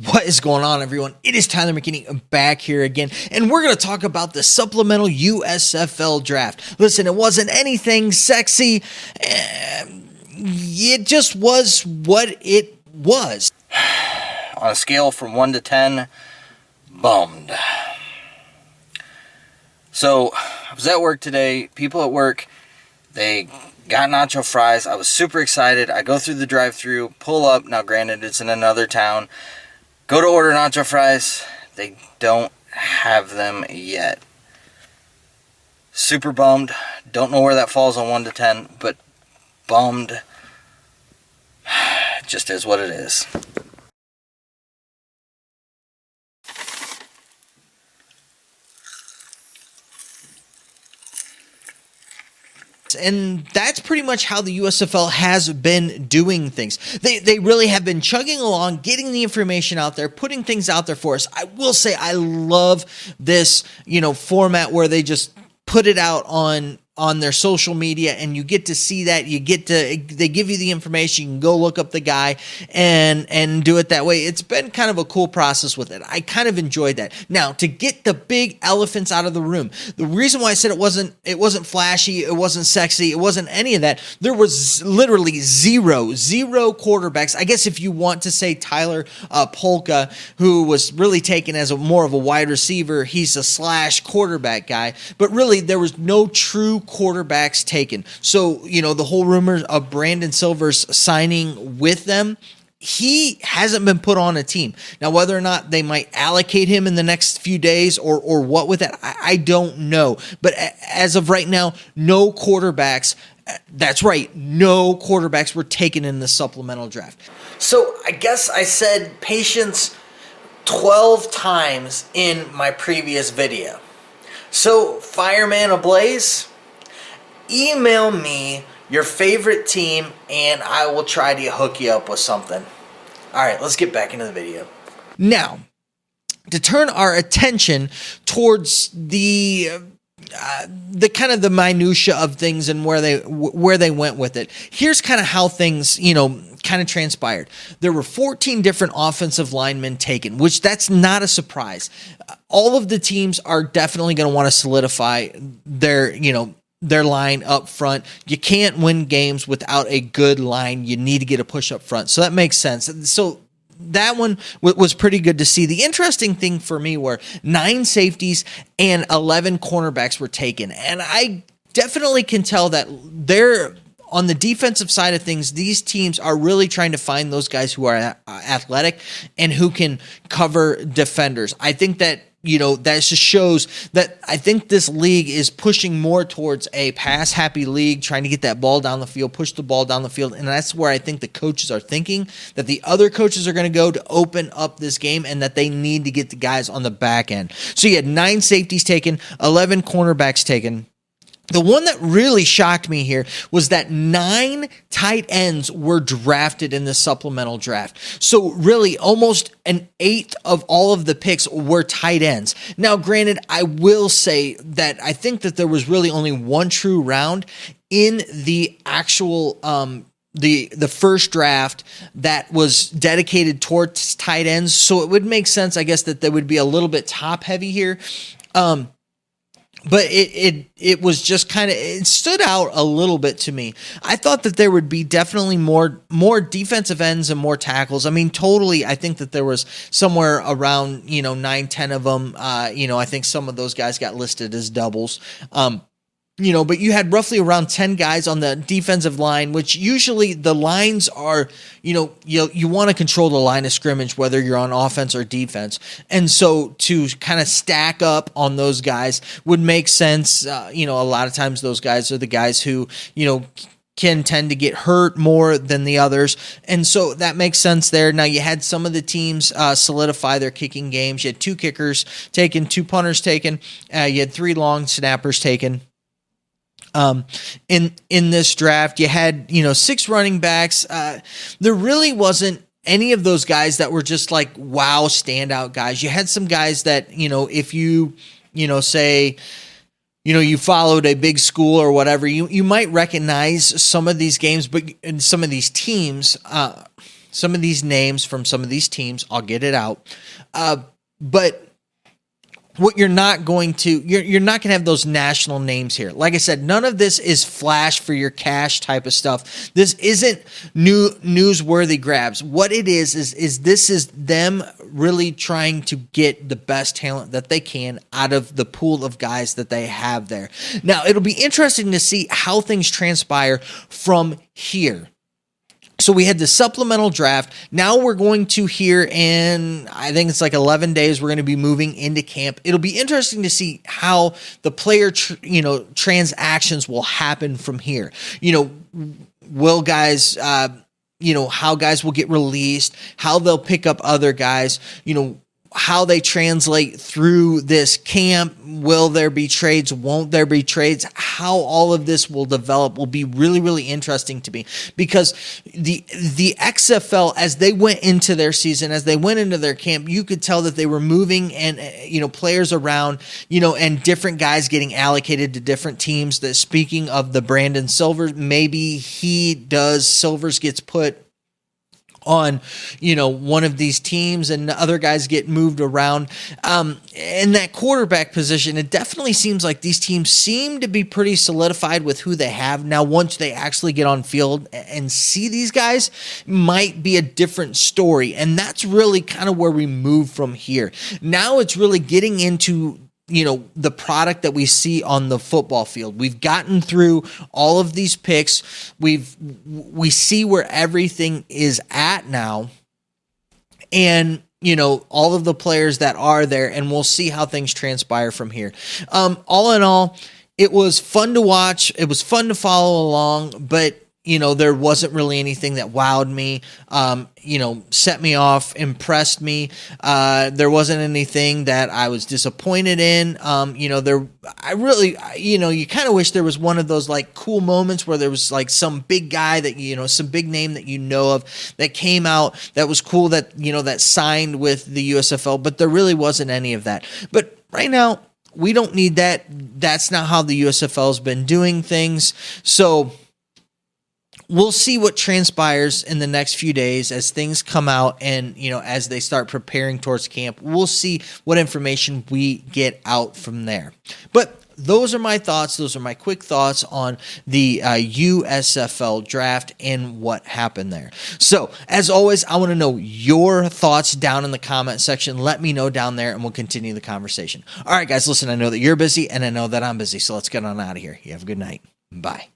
What is going on, everyone? It is Tyler McKinney back here again, and we're going to talk about the supplemental USFL draft. Listen, it wasn't anything sexy. It just was what it was. On a scale from 1 to 10, bummed. So, I was at work today. People at work, they got nacho fries. I was super excited. I go through the drive-thru, pull up. Now, granted, it's in another town. Go to order nacho fries. They don't have them yet. Super bummed. Don't know where that falls on 1 to 10, but bummed. Just is what it is. And that's pretty much how the USFL has been doing things. They really have been chugging along, getting the information out there, putting things out there for us. I will say I love this, format where they just put it out on their social media, and you get to see that. They give you the information. You can go look up the guy and do it that way. It's been kind of a cool process with it. I kind of enjoyed that. Now, to get the big elephants out of the room, the reason why I said it wasn't flashy, it wasn't sexy, it wasn't any of that. There was literally zero quarterbacks. I guess if you want to say Tyler Polka, who was really taken as more of a wide receiver, he's a slash quarterback guy, but really there was no true quarterbacks taken. So, the whole rumor of Brandon Silver's signing with them, he hasn't been put on a team. Now, whether or not they might allocate him in the next few days or what with that, I don't know. But as of right now, no quarterbacks. That's right, no quarterbacks were taken in the supplemental draft. So I guess I said patience 12 times in my previous video. So, Fireman Ablaze, email me your favorite team, and I will try to hook you up with something. All right, let's get back into the video. Now, to turn our attention towards the kind of the minutia of things and where they went with it. Here's kind of how things, kind of transpired. There were 14 different offensive linemen taken, which that's not a surprise. All of the teams are definitely going to want to solidify their line up front. You can't win games without a good line. You need to get a push up front. So that makes sense. So that one was pretty good to see. The interesting thing for me were 9 safeties and 11 cornerbacks were taken. And I definitely can tell that they're on the defensive side of things, these teams are really trying to find those guys who are athletic and who can cover defenders. I think that that just shows that I think this league is pushing more towards a pass-happy league, trying to get that ball down the field, push the ball down the field, and that's where I think the coaches are thinking that the other coaches are going to go to open up this game and that they need to get the guys on the back end. So you had 9 safeties taken, 11 cornerbacks taken. The one that really shocked me here was that 9 tight ends were drafted in the supplemental draft. So really almost an eighth of all of the picks were tight ends. Now, granted, I will say that I think that there was really only one true round in the actual the first draft that was dedicated towards tight ends. So it would make sense, I guess, that they would be a little bit top heavy here. But it was just kind of, it stood out a little bit to me. I thought that there would be definitely more defensive ends and more tackles. I mean, totally, I think that there was somewhere around, 9, 10 of them. I think some of those guys got listed as doubles. But you had roughly around 10 guys on the defensive line, which usually the lines are, you want to control the line of scrimmage, whether you're on offense or defense. And so to kind of stack up on those guys would make sense. A lot of times those guys are the guys who, can tend to get hurt more than the others. And so that makes sense there. Now you had some of the teams solidify their kicking games. You had 2 kickers taken, 2 punters taken. You had 3 long snappers taken. In this draft, you had, 6 running backs. There really wasn't any of those guys that were just like, wow, standout guys. You had some guys that, if you, say, you followed a big school or whatever, you might recognize some of these games, but in some of these teams, some of these names from some of these teams. I'll get it out. But what you're not going to have those national names here. Like I said, none of this is flash for your cash type of stuff. This isn't newsworthy grabs. What it is this is them really trying to get the best talent that they can out of the pool of guys that they have there. Now, it'll be interesting to see how things transpire from here. So we had the supplemental draft. Now we're going to hear in, I think it's like 11 days, we're going to be moving into camp. It'll be interesting to see how the player, transactions will happen from here. Will guys, how guys will get released, how they'll pick up other guys, how they translate through this camp. Will there be trades? Won't there be trades? How all of this will develop will be really, really interesting to me, because the XFL, as they went into their season, as they went into their camp, you could tell that they were moving and, players around, and different guys getting allocated to different teams. That, speaking of the Brandon Silvers, maybe Silvers gets put on, one of these teams, and the other guys get moved around. In that quarterback position, it definitely seems like these teams seem to be pretty solidified with who they have. Now, once they actually get on field and see these guys, might be a different story. And that's really kind of where we move from here. Now it's really getting into the product that we see on the football field. We've gotten through all of these picks. We see where everything is at now, and all of the players that are there, and we'll see how things transpire from here. All in all, it was fun to watch. It was fun to follow along, but there wasn't really anything that wowed me, set me off, impressed me. There wasn't anything that I was disappointed in. You kind of wish there was one of those like cool moments where there was like some big guy that, some big name that of that came out that was cool, that, that signed with the USFL, but there really wasn't any of that. But right now, we don't need that. That's not how the USFL has been doing things. So we'll see what transpires in the next few days as things come out, and as they start preparing towards camp. We'll see what information we get out from there. But those are my thoughts. Those are my quick thoughts on the USFL draft and what happened there. So, as always, I want to know your thoughts down in the comment section. Let me know down there, and we'll continue the conversation. All right, guys, listen, I know that you're busy, and I know that I'm busy, so let's get on out of here. You have a good night. Bye.